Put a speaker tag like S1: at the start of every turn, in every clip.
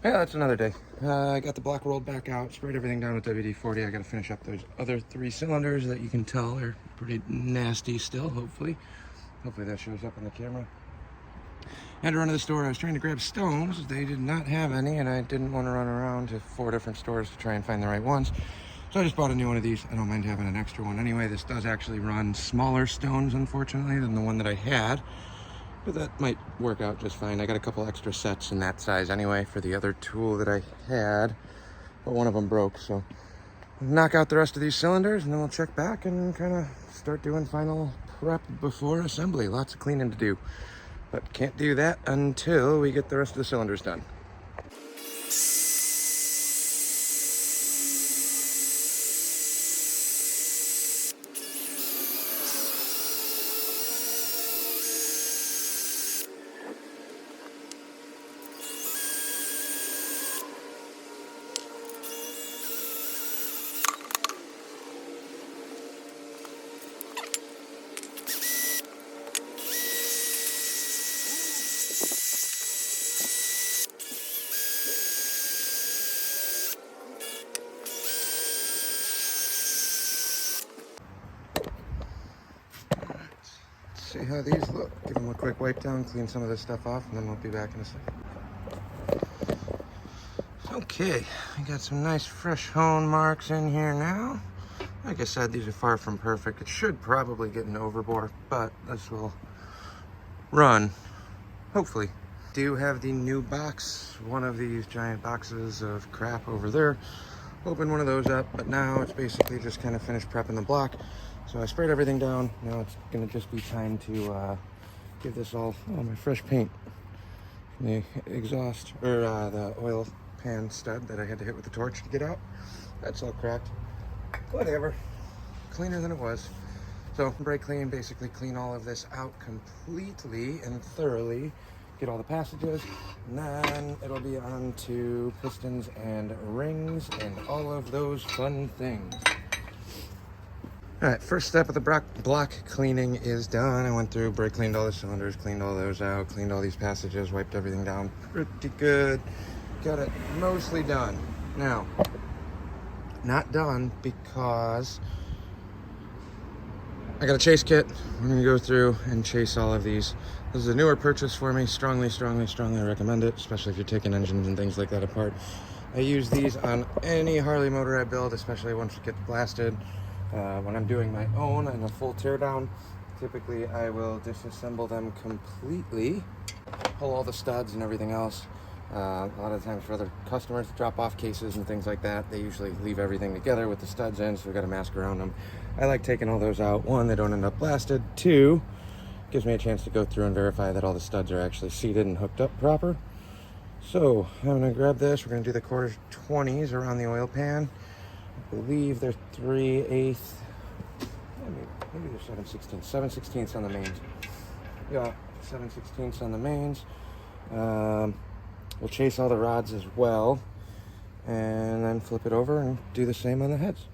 S1: Yeah, that's another day. I got the block rolled back out, sprayed everything down with WD-40. I got to finish up those other 3 cylinders that you can tell are pretty nasty still, hopefully. Hopefully that shows up on the camera. I had to run to the store. I was trying to grab stones. They did not have any, and I didn't want to run around to 4 different stores to try and find the right ones. So I just bought a new one of these. I don't mind having an extra one anyway. This does actually run smaller stones, unfortunately, than the one that I had. But that might work out just fine. I got a couple extra sets in that size anyway for the other tool that I had. But one of them broke, so knock out the rest of these cylinders, and then we'll check back and kind of start doing final prep before assembly. Lots of cleaning to do. But can't do that until we get the rest of the cylinders done. See how these look. Give them a quick wipe down, clean some of this stuff off, and then we'll be back in a second. Okay, I got some nice fresh hone marks in here now. Like I said, these are far from perfect. It should probably get an overbore, but this will run, hopefully. Do have the new box, one of these giant boxes of crap over there. Open one of those up, but now it's basically just kind of finished prepping the block. So I sprayed everything down. Now it's gonna just be time to give this all, oh, my fresh paint. The exhaust, or the oil pan stud that I had to hit with the torch to get out. That's all cracked. Whatever, cleaner than it was. So brake clean, basically clean all of this out completely and thoroughly. Get all the passages, and then it'll be on to pistons and rings and all of those fun things. All right, first step of the block cleaning is done. I went through, brake cleaned all the cylinders, cleaned all those out, cleaned all these passages, wiped everything down pretty good. Got it mostly done. Now, not done because I got a chase kit. I'm gonna go through and chase all of these. This is a newer purchase for me. Strongly recommend it, especially if you're taking engines and things like that apart. I use these on any Harley motor I build, especially once it gets blasted. When I'm doing my own and a full teardown, typically I will disassemble them completely, pull all the studs and everything else. A lot of times for other customers to drop off cases and things like that, they usually leave everything together with the studs in, so we've got a mask around them. I like taking all those out. 1, they don't end up blasted. 2, gives me a chance to go through and verify that all the studs are actually seated and hooked up proper. So I'm gonna grab this. We're gonna do the 1/4-20s around the oil pan. I believe they're 3/8, maybe they're 7/16. 7/16 on the mains. Yeah, 7/16 on the mains. We'll chase all the rods as well, and then flip it over and do the same on the heads.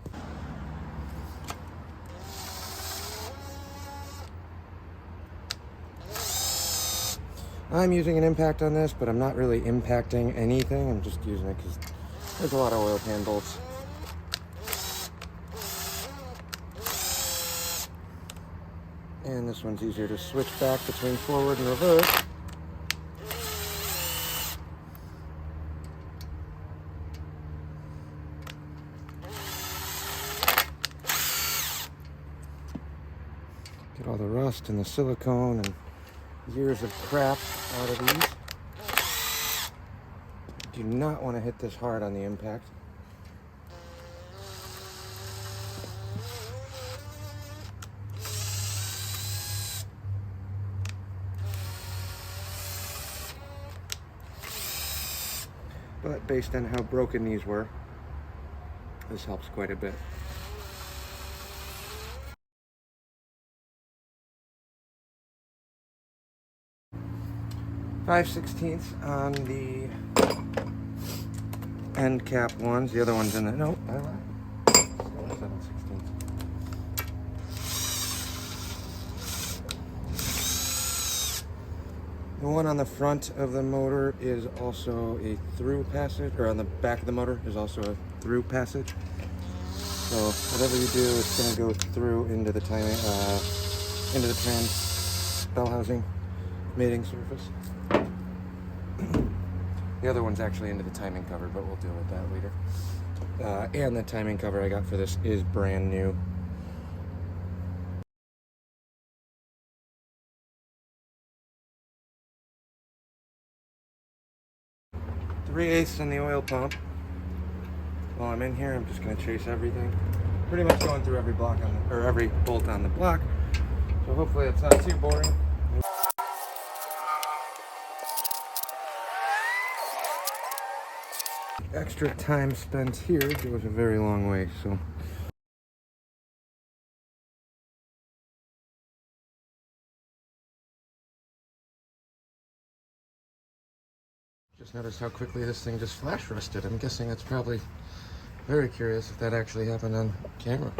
S1: I'm using an impact on this, but I'm not really impacting anything. I'm just using it because there's a lot of oil pan bolts. And this one's easier to switch back between forward and reverse. Get all the rust and the silicone and years of crap out of these. Do not want to hit this hard on the impact. But based on how broken these were, this helps quite a bit. .5/16 on the end cap ones. The other one's in the, nope, I lied. 7/16. The one on the front of the motor is also a through passage, or on the back of the motor is also a through passage. So whatever you do, it's going to go through into the into the trans bell housing mating surface. The other one's actually into the timing cover, but we'll deal with that later. And the timing cover I got for this is brand new. Three-eighths in the oil pump. While I'm in here, I'm just going to chase everything. Pretty much going through every block on the, or every bolt on the block. So hopefully it's not too boring. Extra time spent here goes a very long way, so. Just noticed how quickly this thing just flash rusted. I'm guessing it's probably very curious if that actually happened on camera.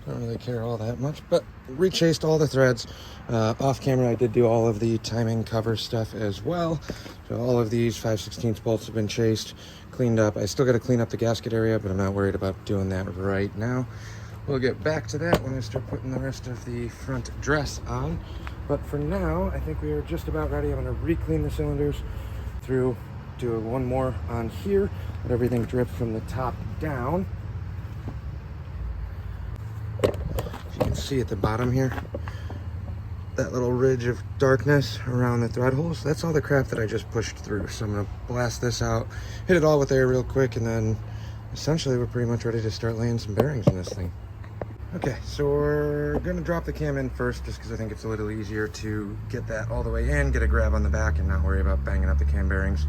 S1: Don't really care all that much, but rechased all the threads. Off camera I did do all of the timing cover stuff as well. So all of these 5/16 bolts have been chased, cleaned up. I still got to clean up the gasket area, but I'm not worried about doing that right now. We'll get back to that when I start putting the rest of the front dress on. But for now, I think we are just about ready. I'm going to re-clean the cylinders through, do one more on here, let everything drip from the top down. You can see at the bottom here, that little ridge of darkness around the thread holes, that's all the crap that I just pushed through. So I'm gonna blast this out, hit it all with air real quick, and then essentially we're pretty much ready to start laying some bearings in this thing. Okay, so we're gonna drop the cam in first, just because I think it's a little easier to get that all the way in, get a grab on the back, and not worry about banging up the cam bearings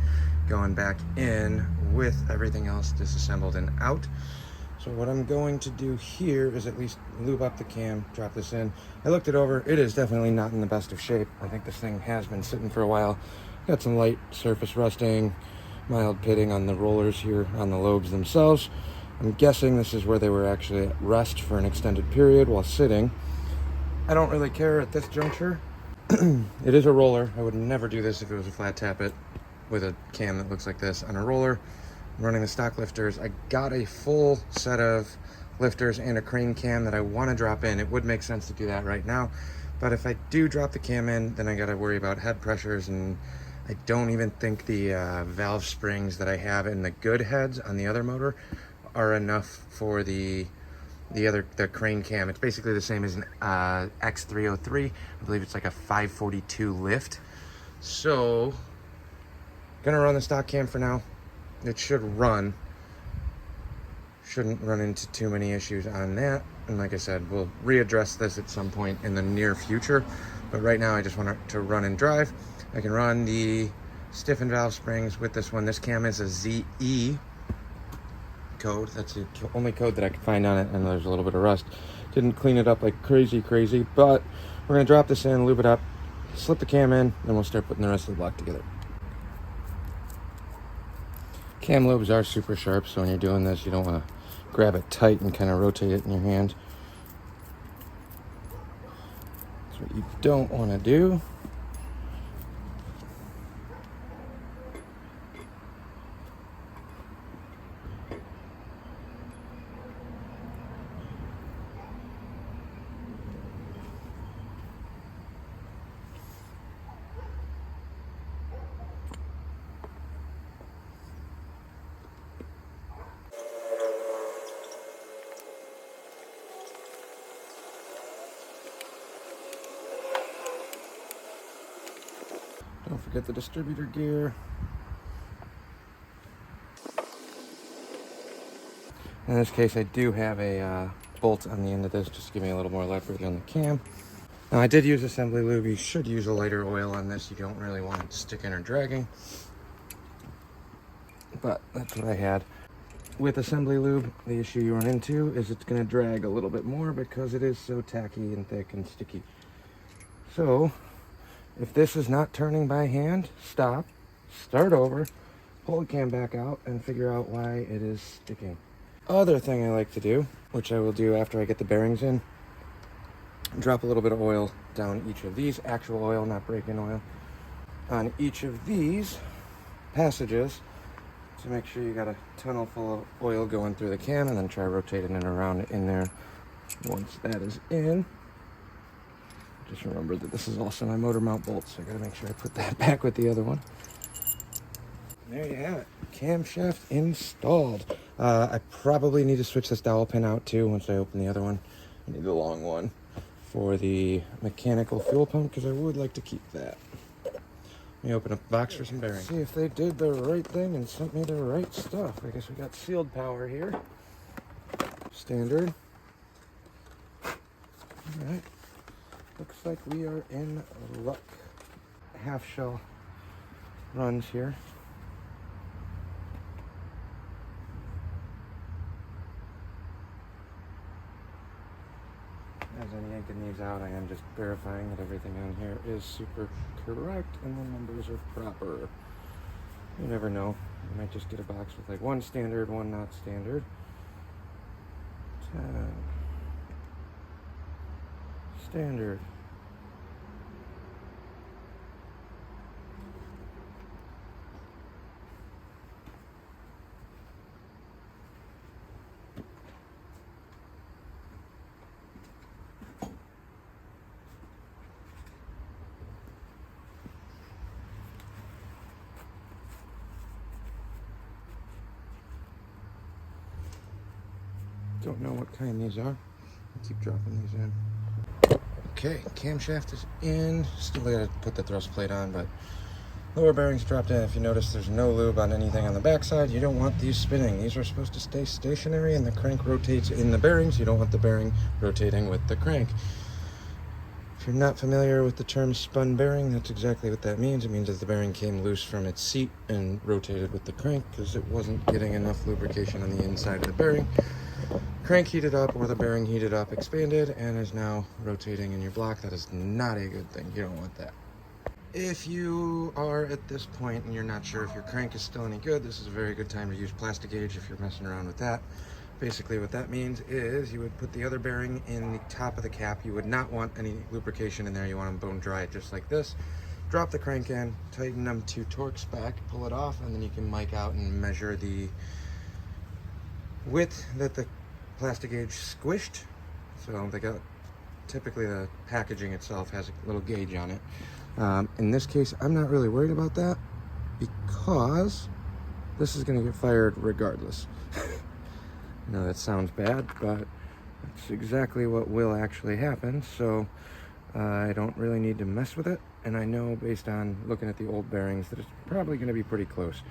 S1: going back in with everything else disassembled and out. So what I'm going to do here is at least lube up the cam, drop this in. I looked it over. It is definitely not in the best of shape. I think this thing has been sitting for a while. Got some light surface rusting, mild pitting on the rollers here on the lobes themselves. I'm guessing this is where they were actually at rest for an extended period while sitting. I don't really care at this juncture. It is a roller. I would never do this if it was a flat tappet with a cam that looks like this on a roller. Running the stock lifters. I got a full set of lifters and a crane cam that I want to drop in. It would make sense to do that right now, but if I do drop the cam in, then I got to worry about head pressures, and I don't even think the valve springs that I have in the good heads on the other motor are enough for the crane cam. It's basically the same as an X303. I believe it's like a 542 lift. So gonna run the stock cam for now. It should run. Shouldn't run into too many issues on that. And like I said, we'll readdress this at some point in the near future. But right now I just want it to run and drive. I can run the stiffened valve springs with this one. This cam is a ZE code. That's the only code that I could find on it, and there's a little bit of rust. Didn't clean it up like crazy, but we're gonna drop this in, lube it up, slip the cam in, and we'll start putting the rest of the block together. Cam lubes are super sharp, so when you're doing this, you don't want to grab it tight and kind of rotate it in your hand. That's what you don't want to do. Don't forget the distributor gear. In this case, I do have a bolt on the end of this just to give me a little more leverage on the cam. Now, I did use assembly lube. You should use a lighter oil on this. You don't really want it sticking or dragging. But that's what I had. With assembly lube, the issue you run into is it's going to drag a little bit more because it is so tacky and thick and sticky. So if this is not turning by hand, stop, start over, pull the cam back out, and figure out why it is sticking. Other thing I like to do, which I will do after I get the bearings in, drop a little bit of oil down each of these, actual oil, not break-in oil. on each of these passages to make sure you got a tunnel full of oil going through the can, and then try rotating it around in there once that is in. Just remember that this is also my motor mount bolt, so I gotta make sure I put that back with the other one. And there you have it, camshaft installed. I probably need to switch this dowel pin out too once I open the other one. I need the long one for the mechanical fuel pump because I would like to keep that. Let me open up the box for some bearings. See if they did the right thing and sent me the right stuff. I guess we got sealed power here. Standard. All right. Looks like we are in luck. Half shell runs here. As I'm yanking these out, I am just verifying that everything on here is super correct and the numbers are proper. You never know. You might just get a box with like one standard, one not standard. 10. Standard. Don't know what kind these are. I'll keep dropping these in. Okay, camshaft is in. Still gotta put the thrust plate on, but lower bearings dropped in. If you notice, there's no lube on anything on the backside. You don't want these spinning. These are supposed to stay stationary and the crank rotates in the bearings. You don't want the bearing rotating with the crank. If you're not familiar with the term spun bearing, that's exactly what that means. It means that the bearing came loose from its seat and rotated with the crank because it wasn't getting enough lubrication on the inside of the bearing. Crank heated up, or the bearing heated up, expanded, and is now rotating in your block. That is not a good thing. You don't want that. If you are at this point and you're not sure if your crank is still any good, this is a very good time to use plastic gauge if you're messing around with that. Basically what that means is you would put the other bearing in the top of the cap. You would not want any lubrication in there. You want them bone dry just like this. Drop the crank in, tighten them to Torx back, pull it off, and then you can mic out and measure the width that the plastic gauge squished. So they got, typically the packaging itself has a little gauge on it. In this case, I'm not really worried about that because this is going to get fired regardless. I know that sounds bad, but that's exactly what will actually happen. So I don't really need to mess with it. And I know based on looking at the old bearings that it's probably going to be pretty close.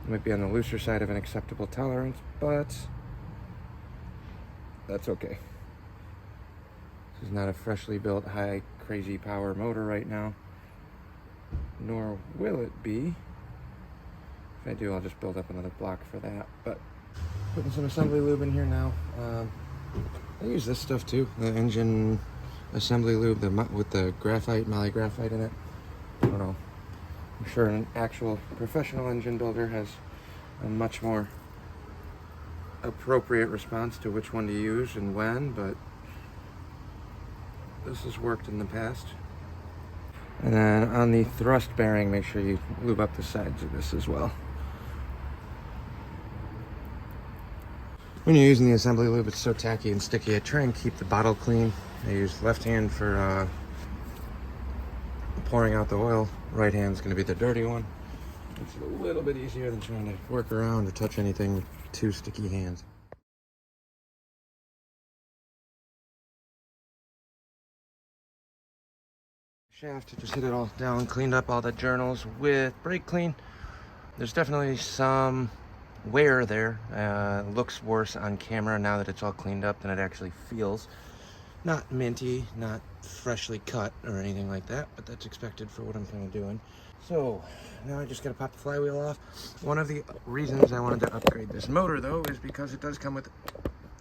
S1: It might be on the looser side of an acceptable tolerance, but that's okay. This is not a freshly built high crazy power motor right now, nor will it be. If I do, I'll just build up another block for that. But putting some assembly lube in here now. I use this stuff too, the engine assembly lube with the graphite, moly graphite in it. I don't know. I'm sure an actual professional engine builder has a much more appropriate response to which one to use and when, but this has worked in the past. And then on the thrust bearing, make sure you lube up the sides of this as well. When you're using the assembly lube, it's so tacky and sticky. I try and keep the bottle clean. I use left hand for pouring out the oil. Right hand's going to be the dirty one. It's a little bit easier than trying to work around or touch anything with two sticky hands. Shaft, just hit it all down, cleaned up all the journals with brake clean. There's definitely some wear there. Looks worse on camera now that it's all cleaned up than it actually feels. Not minty, not freshly cut or anything like that, but that's expected for what I'm kind of doing. So now I just gotta pop the flywheel off. One of the reasons I wanted to upgrade this motor though is because it does come with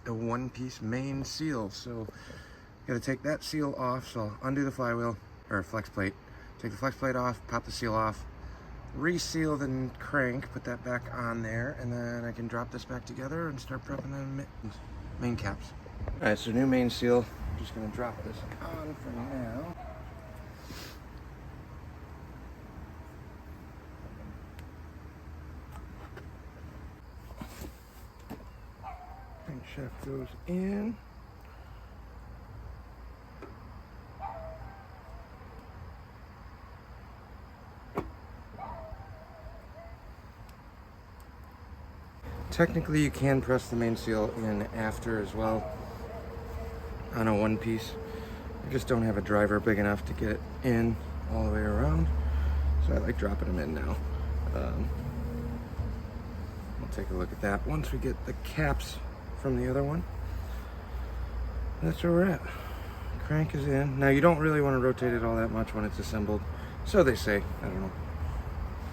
S1: a one-piece main seal. So gotta take that seal off. So I'll undo the flywheel or flex plate, take the flex plate off, pop the seal off, reseal the crank, put that back on there, and then I can drop this back together and start prepping the main caps. All right, so new main seal. I'm just gonna drop this on for now. Crankshaft goes in. Technically, you can press the main seal in after as well on a one piece. I just don't have a driver big enough to get it in all the way around, so I like dropping them in now. We'll take a look at that once we get the caps from the other one. That's where we're at. Crank is in. Now, you don't really want to rotate it all that much when it's assembled, so they say. I don't know.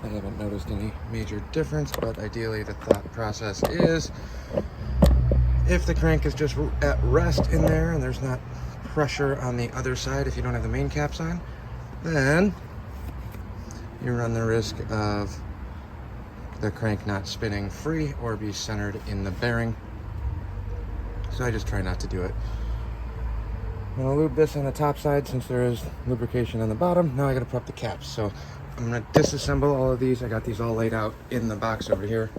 S1: I haven't noticed any major difference, but ideally the thought process is if the crank is just at rest in there and there's not pressure on the other side if you don't have the main caps on, then you run the risk of the crank not spinning free or be centered in the bearing. So I just try not to do it. I'm gonna lube this on the top side since there is lubrication on the bottom. Now I gotta prep the caps. So I'm gonna disassemble all of these. I got these all laid out in the box over here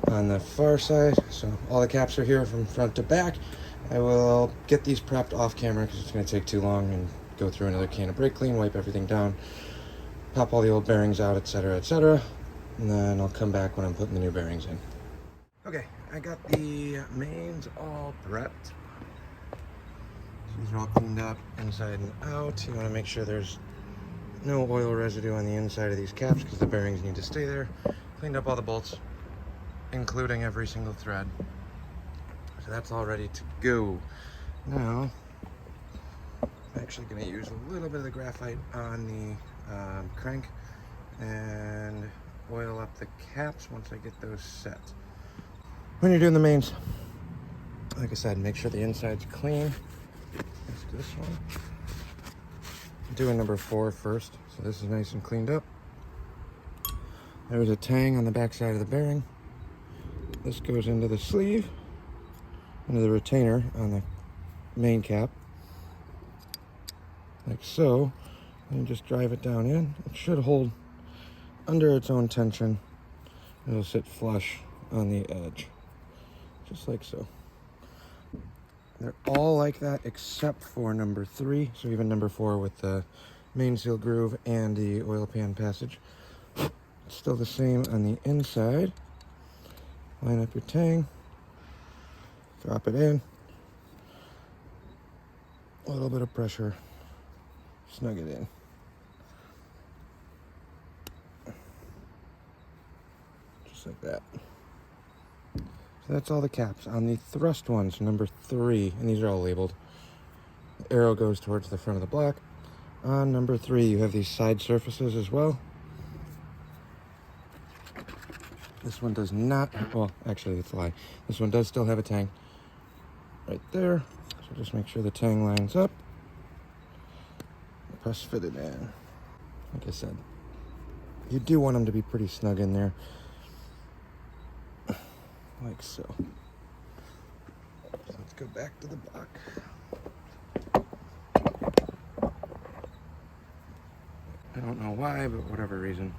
S1: on the far side. So all the caps are here from front to back. I will get these prepped off camera because it's gonna take too long and go through another can of brake clean, wipe everything down, pop all the old bearings out, etc., etc. And then I'll come back when I'm putting the new bearings in. Okay, I got the mains all prepped. These are all cleaned up inside and out. You want to make sure there's no oil residue on the inside of these caps because the bearings need to stay there. Cleaned up all the bolts, including every single thread. So that's all ready to go. Now, I'm actually going to use a little bit of the graphite on the crank and oil up the caps once I get those set. When you're doing the mains, like I said, make sure the inside's clean. Let's do this one. I'm doing number 4 first, so this is nice and cleaned up. There's a tang on the back side of the bearing. This goes into the sleeve, into the retainer on the main cap, like so. And just drive it down in. It should hold under its own tension. It'll sit flush on the edge, just like so. They're all like that except for number 3. So even number 4 with the main seal groove and the oil pan passage. It's still the same on the inside. Line up your tang. Drop it in. A little bit of pressure. Snug it in. Just like that. So that's all the caps. On the thrust ones, number 3, and these are all labeled. The arrow goes towards the front of the block. On number 3, you have these side surfaces as well. This one does not, well, actually, that's a lie. This one does still have a tang right there. So just make sure the tang lines up. Press fit it in. Like I said, you do want them to be pretty snug in there. Like so. So let's go back to the block. I don't know why, but whatever reason,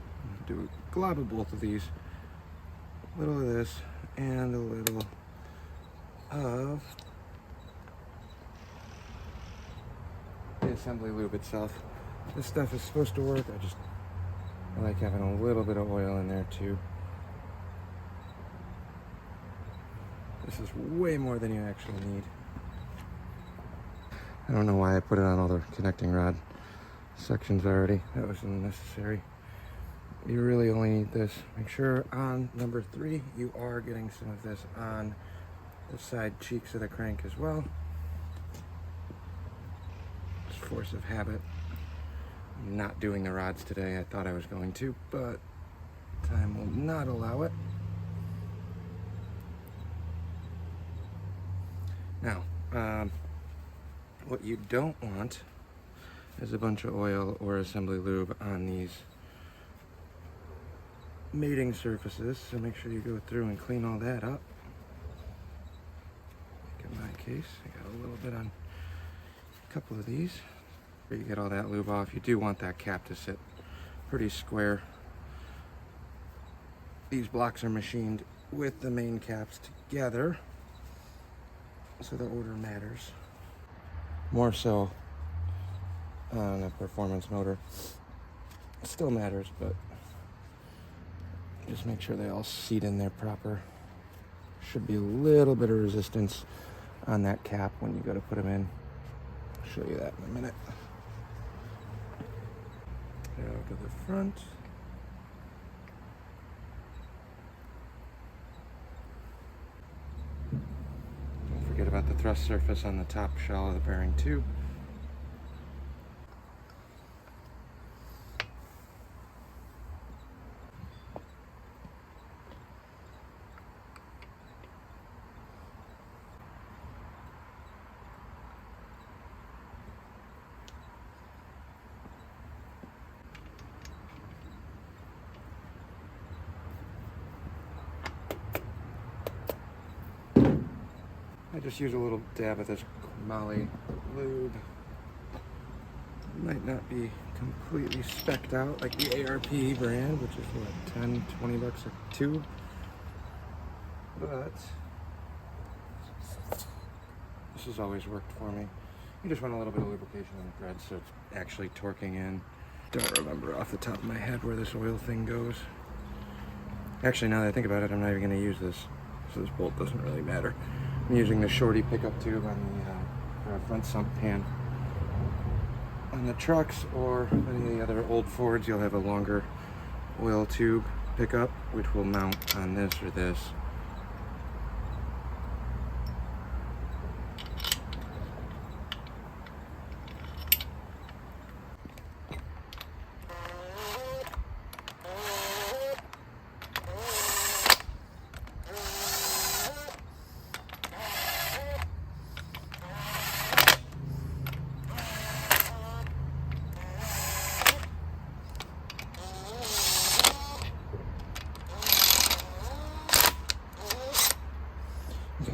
S1: do a glob of both of these. A little of this and a little of the assembly lube itself. This stuff is supposed to work. I like having a little bit of oil in there too. This is way more than you actually need. I don't know why I put it on all the connecting rod sections already. That was unnecessary. You really only need this. Make sure on number 3 you are getting some of this on the side cheeks of the crank as well. Just force of habit. I'm not doing the rods today. I thought I was going to, but time will not allow it. Now, what you don't want is a bunch of oil or assembly lube on these mating surfaces, so make sure you go through and clean all that up. Like in my case, I got a little bit on a couple of these. Where you get all that lube off, you do want that cap to sit pretty square. These blocks are machined with the main caps together. so the order matters. More so on a performance motor. It still matters, but just make sure they all seat in there proper. Should be a little bit of resistance on that cap when you go to put them in. I'll show you that in a minute. Go to the front. Don't forget about the thrust surface on the top shell of the bearing tube. I just use a little dab of this Molly Lube. Might not be completely specced out like the ARP brand, which is what, 10, 20 bucks a tube. But this has always worked for me. You just want a little bit of lubrication on the thread so it's actually torquing in. Don't remember off the top of my head where this oil thing goes. Actually, now that I think about it, I'm not even going to use this. So this bolt doesn't really matter. I'm using the shorty pickup tube on the front sump pan. On the trucks or any of the other old Fords, you'll have a longer oil tube pickup, which will mount on this or this.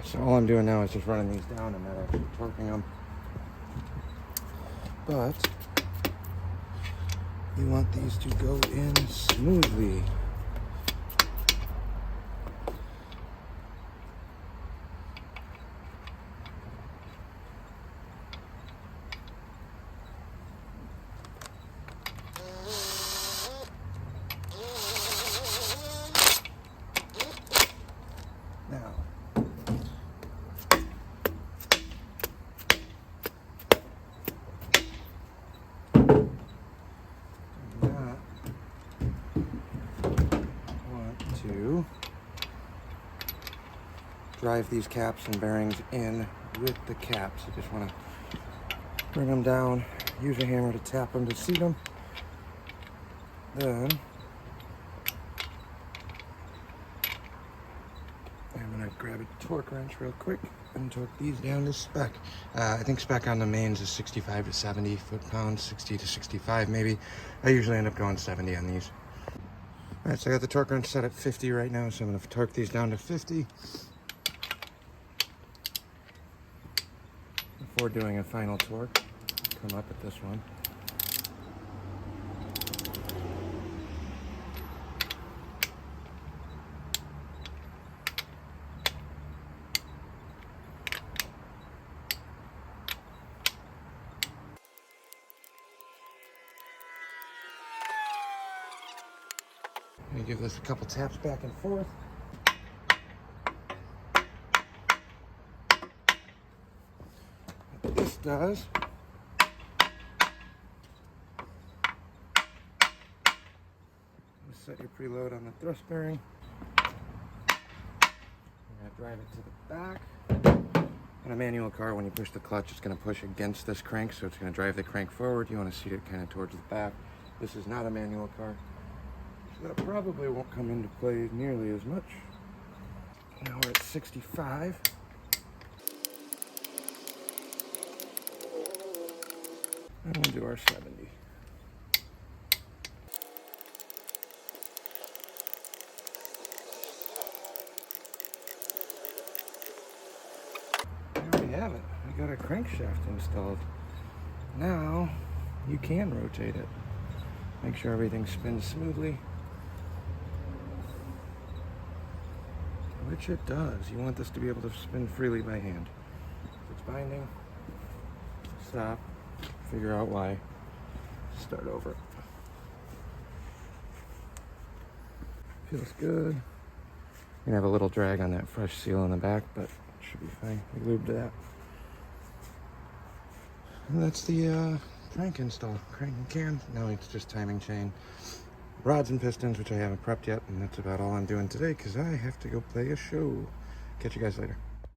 S1: So all I'm doing now is just running these down and not actually torquing them. But you want these to go in smoothly. Drive these caps and bearings in with the caps. You just want to bring them down, use a hammer to tap them to seat them. Then I'm going to grab a torque wrench real quick and torque these down to spec. I think spec on the mains is 65 to 70 foot-pounds, 60 to 65 maybe. I usually end up going 70 on these. Alright, so I got the torque wrench set at 50 right now, so I'm going to torque these down to 50. Before doing a final torque, come up at this one. I'm going to give this a couple taps back and forth. What this does is set your preload on the thrust bearing. You're going to drive it to the back. On a manual car, when you push the clutch, it's going to push against this crank, so it's going to drive the crank forward. You want to seat it kind of towards the back. This is not a manual car, so that probably won't come into play nearly as much. Now we're at 65. And we'll do our 70. There we have it. We got a crankshaft installed. Now you can rotate it. Make sure everything spins smoothly. Which it does. You want this to be able to spin freely by hand. binding. Stop. Figure out why. Start over. Feels good. You're gonna have a little drag on that fresh seal in the back, but it should be fine. We lubed that. And that's the crank install. Crank and cam. Now it's just timing chain, rods and pistons, which I haven't prepped yet, and that's about all I'm doing today because I have to go play a show. Catch you guys later.